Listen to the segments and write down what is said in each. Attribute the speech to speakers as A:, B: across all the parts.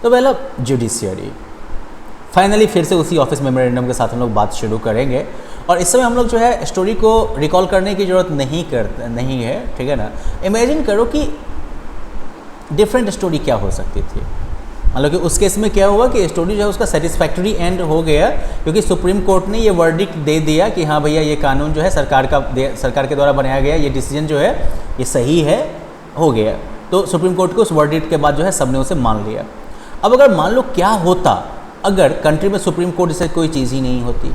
A: तो पहला judiciary, finally फिर से उसी ऑफिस मेमोरेंडम के साथ हम लोग बात शुरू करेंगे। और इस समय हम लोग जो है स्टोरी को रिकॉल करने की ज़रूरत नहीं है, ठीक है ना। इमेजिन करो कि डिफरेंट स्टोरी क्या हो सकती थी। मतलब कि उस केस में क्या हुआ कि स्टोरी जो है उसका सेटिस्फैक्टरी एंड हो गया, क्योंकि सुप्रीम कोर्ट ने ये वर्डिक्ट दे दिया कि हाँ भैया ये कानून जो है सरकार के द्वारा बनाया गया, ये डिसीजन जो है ये सही है, हो गया। तो सुप्रीम कोर्ट को उस वर्डिक्ट के बाद जो है सबने उसे मान लिया। अब अगर मान लो क्या होता अगर कंट्री में सुप्रीम कोर्ट जैसे कोई चीज़ ही नहीं होती,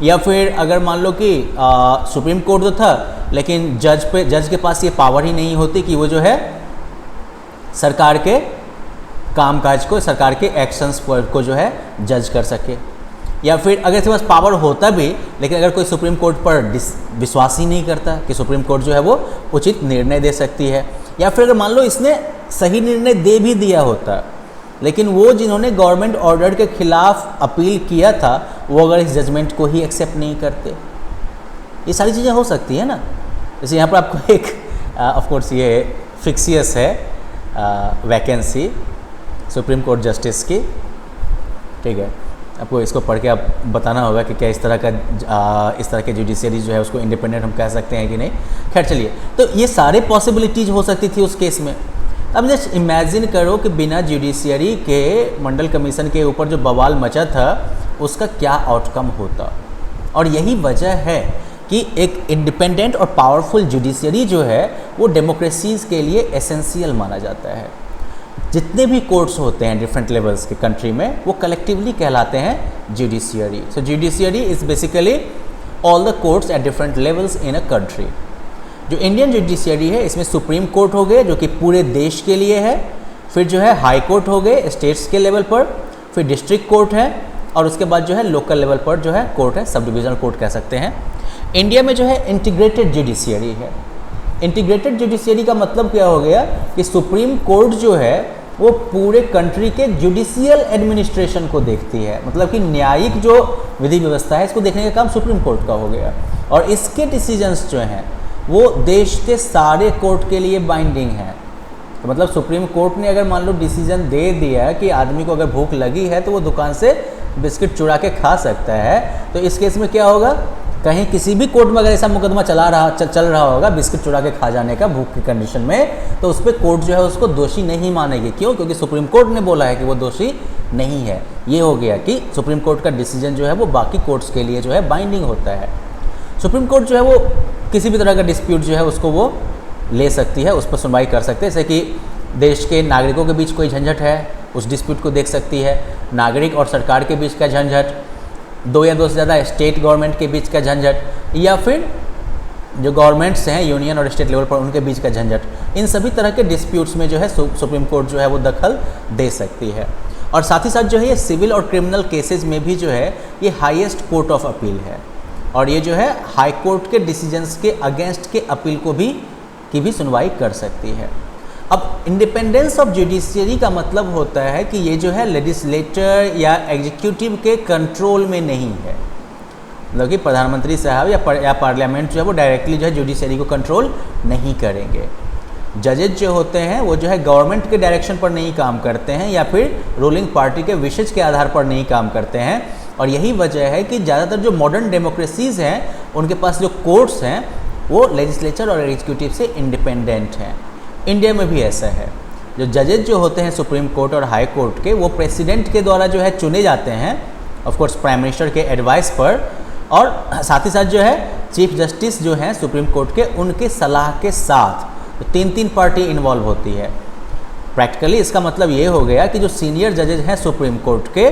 A: या फिर अगर मान लो कि सुप्रीम कोर्ट तो था लेकिन जज के पास ये पावर ही नहीं होती कि वो जो है सरकार के कामकाज को, सरकार के एक्शंस को जो है जज कर सके। या फिर अगर इसके पास पावर होता भी लेकिन अगर कोई सुप्रीम कोर्ट पर विश्वास ही नहीं करता कि सुप्रीम कोर्ट जो है वो उचित निर्णय दे सकती है, या फिर अगर मान लो इसने सही निर्णय दे भी दिया होता लेकिन वो जिन्होंने गवर्नमेंट ऑर्डर के खिलाफ अपील किया था वो अगर इस जजमेंट को ही एक्सेप्ट नहीं करते, ये सारी चीज़ें हो सकती है ना। जैसे यहाँ पर आपको एक ऑफकोर्स ये फिक्सियस है वैकेंसी सुप्रीम कोर्ट जस्टिस की, ठीक है। आपको इसको पढ़ के आप बताना होगा कि क्या इस तरह के जुडिशियरी जो है उसको इंडिपेंडेंट हम कह सकते हैं कि नहीं। खैर चलिए, तो ये सारे पॉसिबिलिटीज हो सकती थी उस केस में। अब जस्ट इमेजिन करो कि बिना जुडिशियरी के मंडल कमीशन के ऊपर जो बवाल मचा था उसका क्या आउटकम होता। और यही वजह है कि एक इंडिपेंडेंट और पावरफुल जुडिशियरी जो है वो डेमोक्रेसीज के लिए एसेंशियल माना जाता है। जितने भी कोर्ट्स होते हैं डिफरेंट लेवल्स के कंट्री में वो कलेक्टिवली कहलाते हैं judiciary. So judiciary is basically all the courts at different levels in a country. जो इंडियन जुडिशियरी है इसमें सुप्रीम कोर्ट हो गए जो कि पूरे देश के लिए है, फिर जो है हाई कोर्ट हो गए स्टेट्स के लेवल पर, फिर डिस्ट्रिक्ट कोर्ट है, और उसके बाद जो है लोकल लेवल पर जो है कोर्ट है, सब डिविजनल कोर्ट कह सकते हैं। इंडिया में जो है इंटीग्रेटेड जुडिशियरी है। इंटीग्रेटेड जुडिशियरी का मतलब क्या हो गया कि सुप्रीम कोर्ट जो है वो पूरे कंट्री के जुडिशियल एडमिनिस्ट्रेशन को देखती है, मतलब कि न्यायिक जो विधि व्यवस्था है इसको देखने का काम सुप्रीम कोर्ट का हो गया। और इसके डिसीजंस जो हैं वो देश के सारे कोर्ट के लिए बाइंडिंग है। तो मतलब सुप्रीम कोर्ट ने अगर मान लो डिसीजन दे दिया कि आदमी को अगर भूख लगी है तो वो दुकान से बिस्किट चुरा के खा सकता है, तो इस केस में क्या होगा, कहीं किसी भी कोर्ट में अगर ऐसा मुकदमा चल रहा होगा बिस्किट चुरा के खा जाने का भूख की कंडीशन में, तो उस पर कोर्ट जो है उसको दोषी नहीं मानेगी। क्यों? क्योंकि सुप्रीम कोर्ट ने बोला है कि वो दोषी नहीं है। ये हो गया कि सुप्रीम कोर्ट का डिसीजन जो है वो बाकी कोर्ट्स के लिए जो है बाइंडिंग होता है। सुप्रीम कोर्ट जो है वो किसी भी तरह का डिस्प्यूट जो है उसको वो ले सकती है, उस पर सुनवाई कर सकते हैं। जैसे कि देश के नागरिकों के बीच कोई झंझट है उस डिस्प्यूट को देख सकती है, नागरिक और सरकार के बीच का झंझट, दो या दो से ज़्यादा स्टेट गवर्नमेंट के बीच का झंझट, या फिर जो गवर्नमेंट्स हैं यूनियन और स्टेट लेवल पर उनके बीच का झंझट, इन सभी तरह के डिस्प्यूट्स में जो है सुप्रीम कोर्ट जो है वो दखल दे सकती है। और साथ ही साथ जो है ये सिविल और क्रिमिनल केसेस में भी जो है ये हाईएस्ट कोर्ट ऑफ अपील है, और ये जो है हाई कोर्ट के डिसीजंस के अगेंस्ट के अपील को भी सुनवाई कर सकती है। अब इंडिपेंडेंस ऑफ जुडिशियरी का मतलब होता है कि ये जो है लेजिस्लेटर या एग्जीक्यूटिव के कंट्रोल में नहीं है, मतलब कि प्रधानमंत्री साहब या पार्लियामेंट जो है वो डायरेक्टली जो है जुडिशियरी को कंट्रोल नहीं करेंगे। जजेज जो होते हैं वो जो है गवर्नमेंट के डायरेक्शन पर नहीं काम करते हैं या फिर रूलिंग पार्टी के विशेष के आधार पर नहीं काम करते हैं। और यही वजह है कि ज़्यादातर जो मॉडर्न डेमोक्रेसीज़ हैं उनके पास जो कोर्ट्स हैं वो लेजिस्लेचर और एग्जीक्यूटिव से इंडिपेंडेंट हैं। इंडिया में भी ऐसा है। जो जजेज जो होते हैं सुप्रीम कोर्ट और हाई कोर्ट के वो प्रेसिडेंट के द्वारा जो है चुने जाते हैं, ऑफ कोर्स प्राइम मिनिस्टर के एडवाइस पर, और साथ ही साथ जो है चीफ जस्टिस जो हैं सुप्रीम कोर्ट के उनके सलाह के साथ तो 3 पार्टी इन्वॉल्व होती है। प्रैक्टिकली इसका मतलब ये हो गया कि जो सीनियर जजेज हैं सुप्रीम कोर्ट के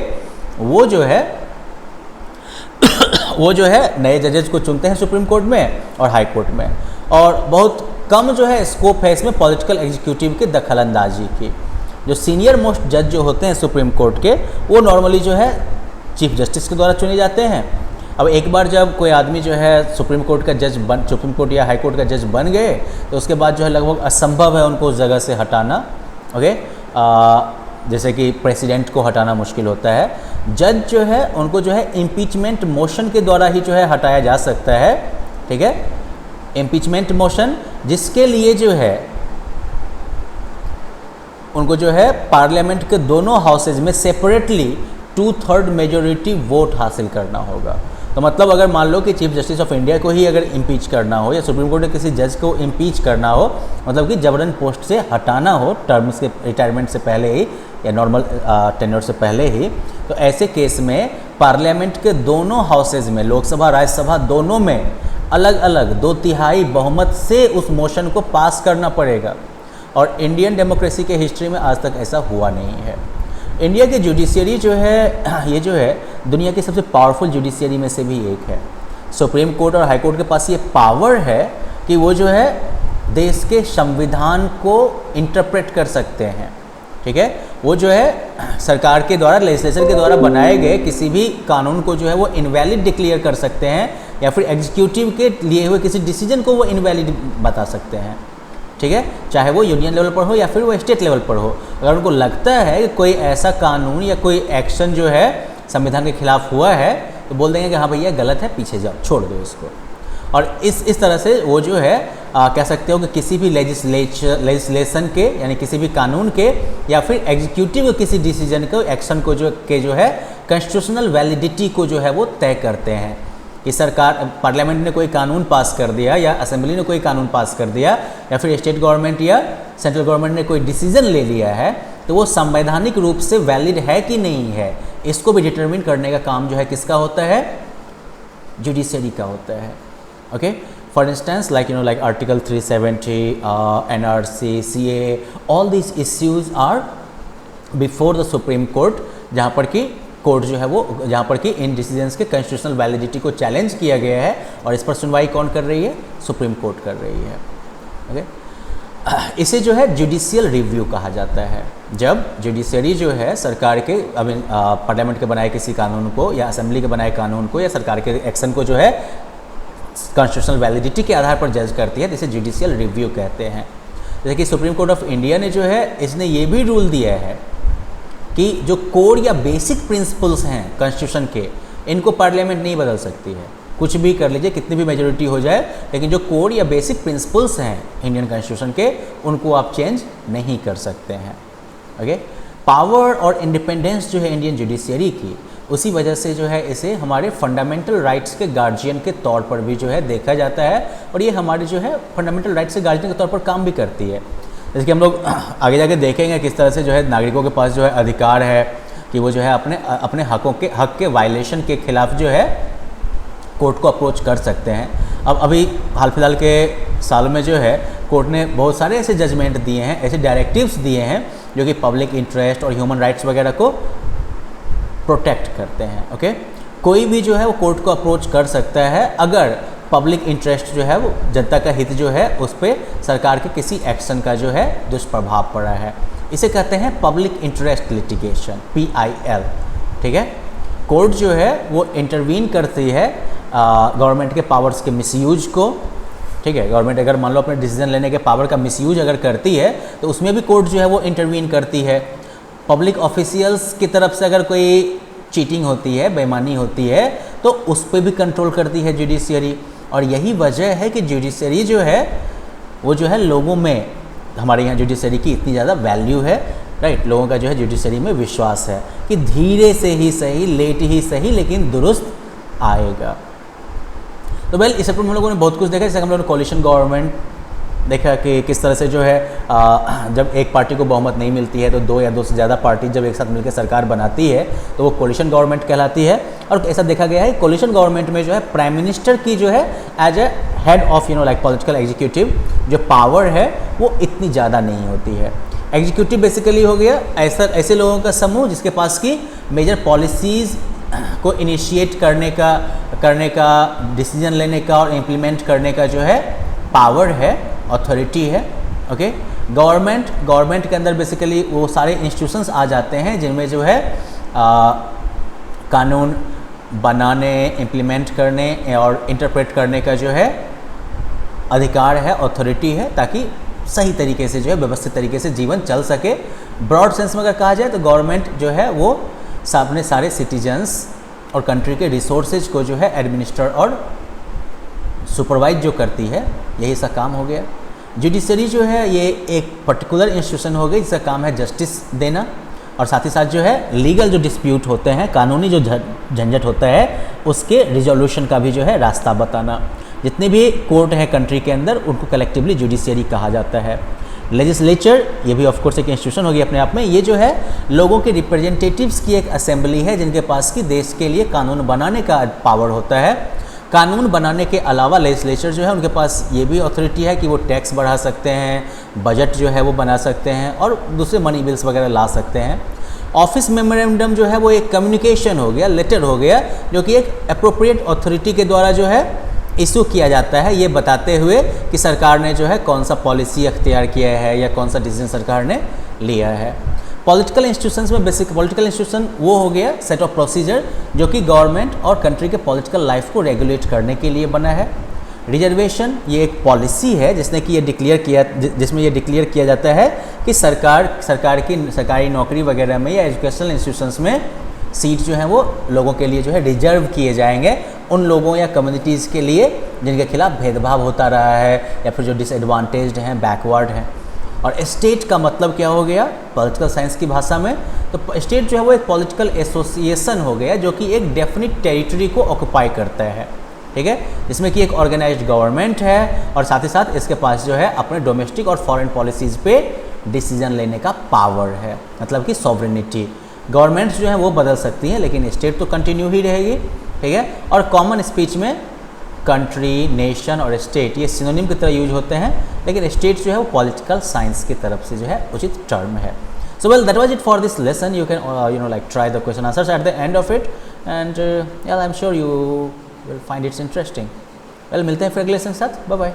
A: वो जो है नए जजेज को चुनते हैं सुप्रीम कोर्ट में और हाई कोर्ट में, और बहुत कम जो है स्कोप है इसमें पॉलिटिकल एग्जीक्यूटिव के दखलंदाजी की। जो सीनियर मोस्ट जज जो होते हैं सुप्रीम कोर्ट के वो नॉर्मली जो है चीफ जस्टिस के द्वारा चुने जाते हैं। अब एक बार जब कोई आदमी जो है सुप्रीम कोर्ट या हाई कोर्ट का जज बन गए तो उसके बाद जो है लगभग असंभव है उनको उस जगह से हटाना। ओके, जैसे कि प्रेसिडेंट को हटाना मुश्किल होता है, जज जो है उनको जो है इम्पीचमेंट मोशन के द्वारा ही जो है हटाया जा सकता है। ठीक है, इम्पीचमेंट मोशन जिसके लिए जो है उनको जो है पार्लियामेंट के दोनों हाउसेज में सेपरेटली 2/3 मेजोरिटी वोट हासिल करना होगा। तो मतलब अगर मान लो कि चीफ जस्टिस ऑफ इंडिया को ही अगर इम्पीच करना हो या सुप्रीम कोर्ट के किसी जज को इम्पीच करना हो, मतलब कि जबरन पोस्ट से हटाना हो टर्म्स के रिटायरमेंट से पहले ही या नॉर्मल टेन्योर से पहले ही, तो ऐसे केस में पार्लियामेंट के दोनों हाउसेज में, लोकसभा राज्यसभा दोनों में अलग अलग 2/3 बहुमत से उस मोशन को पास करना पड़ेगा। और इंडियन डेमोक्रेसी के हिस्ट्री में आज तक ऐसा हुआ नहीं है। इंडिया की जुडिशियरी जो है ये जो है दुनिया की सबसे पावरफुल जुडिशियरी में से भी एक है। सुप्रीम कोर्ट और हाई कोर्ट के पास ये पावर है कि वो जो है देश के संविधान को इंटरप्रेट कर सकते हैं, ठीक है। वो जो है सरकार के द्वारा, लेजिस्लेचर के द्वारा बनाए गए किसी भी कानून को जो है वो इनवैलिड डिक्लेयर कर सकते हैं या फिर एग्जीक्यूटिव के लिए हुए किसी डिसीजन को वो इनवैलिड बता सकते हैं, ठीक है, चाहे वो यूनियन लेवल पर हो या फिर वो स्टेट लेवल पर हो। अगर उनको लगता है कि कोई ऐसा कानून या कोई एक्शन जो है संविधान के खिलाफ हुआ है तो बोल देंगे कि हाँ भैया गलत है, पीछे जाओ, छोड़ दो इसको। और इस तरह से वो जो है कह सकते हो कि किसी भी लेजिस्लेशन के यानी किसी भी कानून के या फिर एग्जीक्यूटिव किसी डिसीजन को, एक्शन को जो है कॉन्स्टिट्यूशनल वैलिडिटी को जो है वो तय करते हैं। कि सरकार, पार्लियामेंट ने कोई कानून पास कर दिया या असेंबली ने कोई कानून पास कर दिया या फिर स्टेट गवर्नमेंट या सेंट्रल गवर्नमेंट ने कोई डिसीजन ले लिया है, तो वो संवैधानिक रूप से वैलिड है कि नहीं है, इसको भी डिटरमिन करने का काम जो है किसका होता है, जुडिशरी का होता है। Okay, for instance like article 370, NRC, CA, all these issues are before the supreme court, जहाँ पर कि कोर्ट जो है वो, जहाँ पर कि इन डिसीजंस के कॉन्स्टिट्यूशनल वैलिडिटी को चैलेंज किया गया है और इस पर सुनवाई कौन कर रही है, सुप्रीम कोर्ट कर रही है। ओके, इसे जो है जुडिशियल रिव्यू कहा जाता है। जब जुडिशरी जो है सरकार के पार्लियामेंट के बनाए किसी कानून को या असेंबली के बनाए कानून को या सरकार के एक्शन को जो है कॉन्स्टिट्यूशनल वैलिडिटी के आधार पर जज करती है, जिसे जुडिशियल रिव्यू कहते हैं। जैसे कि सुप्रीम कोर्ट ऑफ इंडिया ने जो है इसने ये भी रूल दिया है कि जो कोड या बेसिक प्रिंसिपल्स हैं कॉन्स्टिट्यूशन के, इनको पार्लियामेंट नहीं बदल सकती है, कुछ भी कर लीजिए, कितनी भी मेजोरिटी हो जाए, लेकिन जो कोड या बेसिक प्रिंसिपल्स हैं इंडियन कॉन्स्टिट्यूशन के, उनको आप चेंज नहीं कर सकते हैं। ओके, पावर और इंडिपेंडेंस जो है इंडियन जुडिशियरी की, उसी वजह से जो है इसे हमारे फंडामेंटल राइट्स के गार्जियन के तौर पर भी जो है देखा जाता है और ये हमारे जो है फंडामेंटल राइट्स के गार्जियन के तौर पर काम भी करती है। जैसे कि हम लोग आगे जाके देखेंगे किस तरह से जो है नागरिकों के पास जो है अधिकार है कि वो जो है अपने हक के वायलेशन के खिलाफ जो है कोर्ट को अप्रोच कर सकते हैं। अब अभी हाल फिलहाल के साल में जो है कोर्ट ने बहुत सारे ऐसे जजमेंट दिए हैं, ऐसे डायरेक्टिव्स दिए हैं जो कि पब्लिक इंटरेस्ट और ह्यूमन राइट्स वगैरह को प्रोटेक्ट करते हैं। ओके, कोई भी जो है वो कोर्ट को अप्रोच कर सकता है अगर पब्लिक इंटरेस्ट जो है वो, जनता का हित जो है उस पर सरकार के किसी एक्शन का जो है दुष्प्रभाव पड़ा है। इसे कहते हैं पब्लिक इंटरेस्ट लिटिगेशन, PIL। ठीक है, कोर्ट जो है वो इंटरवीन करती है गवर्नमेंट के पावर्स के मिसयूज को। ठीक है, गवर्नमेंट अगर मान लो अपने डिसीजन लेने के पावर का मिसयूज अगर करती है तो उसमें भी कोर्ट जो है वो इंटरवीन करती है। पब्लिक ऑफिशियल्स की तरफ से अगर कोई चीटिंग होती है, बेईमानी होती है, तो उस पर भी कंट्रोल करती है जुडिशियरी। और यही वजह है कि जुडिशरी जो है वो जो है लोगों में, हमारे यहाँ जुडिशरी की इतनी ज़्यादा वैल्यू है, राइट। लोगों का जो है जुडिशरी में विश्वास है कि धीरे से ही सही, लेट ही सही, लेकिन दुरुस्त आएगा। तो वेल, इस पर हम लोगों ने बहुत कुछ देखा। जैसे हम लोगों ने कोलिशन गवर्नमेंट देखा कि किस तरह से जो है जब एक पार्टी को बहुमत नहीं मिलती है तो दो या दो से ज़्यादा पार्टी जब एक साथ मिलकर सरकार बनाती है तो वो कोलिशन गवर्नमेंट कहलाती है। और ऐसा देखा गया है कोलिशन गवर्नमेंट में जो है प्राइम मिनिस्टर की जो है as a head of political executive जो पावर है वो इतनी ज़्यादा नहीं होती है। एग्जीक्यूटिव बेसिकली हो गया ऐसे लोगों का समूह जिसके पास की मेजर पॉलिसीज़ को इनिशिएट करने का डिसीजन लेने का और इम्प्लीमेंट करने का जो है पावर है, अथॉरिटी है। ओके, गवर्नमेंट के अंदर बेसिकली वो सारे इंस्टीट्यूशंस आ जाते हैं जिनमें जो है कानून बनाने, इम्प्लीमेंट करने और इंटरप्रेट करने का जो है अधिकार है, अथॉरिटी है, ताकि सही तरीके से जो है व्यवस्थित तरीके से जीवन चल सके। ब्रॉड सेंस में अगर कहा जाए तो गवर्नमेंट जो है वो अपने सारे सिटीजन्स और कंट्री के रिसोर्सेज को जो है एडमिनिस्टर और सुपरवाइज जो करती है, यही सा काम हो गया। जुडिशरी जो है ये एक पर्टिकुलर इंस्टीट्यूशन हो गई जिसका काम है जस्टिस देना, और साथ ही साथ जो है लीगल जो डिस्प्यूट होते हैं, कानूनी जो झंझट होता है उसके रिजोल्यूशन का भी जो है रास्ता बताना। जितने भी कोर्ट है कंट्री के अंदर उनको कलेक्टिवली जुडिशियरी कहा जाता है। लेजिस्लेचर ये भी ऑफ कोर्स एक इंस्टीट्यूशन होगी अपने आप में। ये जो है लोगों के रिप्रेजेंटेटिव्स की एक असेंबली है जिनके पास की देश के लिए कानून बनाने का पावर होता है। कानून बनाने के अलावा लेजिस्लेचर जो है उनके पास ये भी अथॉरिटी है कि वो टैक्स बढ़ा सकते हैं, बजट जो है वो बना सकते हैं और दूसरे मनी बिल्स वगैरह ला सकते हैं। ऑफिस मेमोरेंडम जो है वो एक कम्युनिकेशन हो गया, लेटर हो गया, जो कि एक अप्रोप्रिएट अथॉरिटी के द्वारा जो है इशू किया जाता है, ये बताते हुए कि सरकार ने जो है कौन सा पॉलिसी अख्तियार किया है या कौन सा डिसीजन सरकार ने लिया है। पॉलिटिकल इंस्टीट्यूशंस में बेसिक पॉलिटिकल इंस्टीट्यूशन वो हो गया सेट ऑफ प्रोसीजर जो कि गवर्नमेंट और कंट्री के पॉलिटिकल लाइफ को रेगुलेट करने के लिए बना है। रिजर्वेशन ये एक पॉलिसी है जिसमें ये डिक्लेयर किया जाता है कि सरकारी नौकरी वगैरह में या एजुकेशनल इंस्टीट्यूशंस में सीट जो हैं वो लोगों के लिए जो है रिजर्व किए जाएंगे, उन लोगों या कम्युनिटीज़ के लिए जिनके खिलाफ भेदभाव होता रहा है या फिर जो डिसएडवांटेज्ड हैं, बैकवर्ड हैं। और स्टेट का मतलब क्या हो गया पॉलिटिकल साइंस की भाषा में, तो स्टेट जो है वो एक पॉलिटिकल एसोसिएशन हो गया जो कि एक डेफिनिट टेरिटरी को ऑक्यूपाई करता है, ठीक है, जिसमें कि एक ऑर्गेनाइज्ड गवर्नमेंट है और साथ ही साथ इसके पास जो है अपने डोमेस्टिक और फॉरेन पॉलिसीज़ पे डिसीजन लेने का पावर है, मतलब कि सॉवरेनिटी। गवर्नमेंट्स जो है वो बदल सकती हैं लेकिन स्टेट तो कंटिन्यू ही रहेगी, ठीक है। और कॉमन स्पीच में कंट्री, नेशन और स्टेट ये सिनोनिम की तरह यूज होते हैं, लेकिन स्टेट जो है वो पॉलिटिकल साइंस की तरफ से जो है उचित टर्म है। So well, that was it for this lesson. You can like try the question answers at the end of it, and yeah, I'm sure you will find it interesting. Well, मिलते हैं फिर अगले lesson के साथ। Bye bye.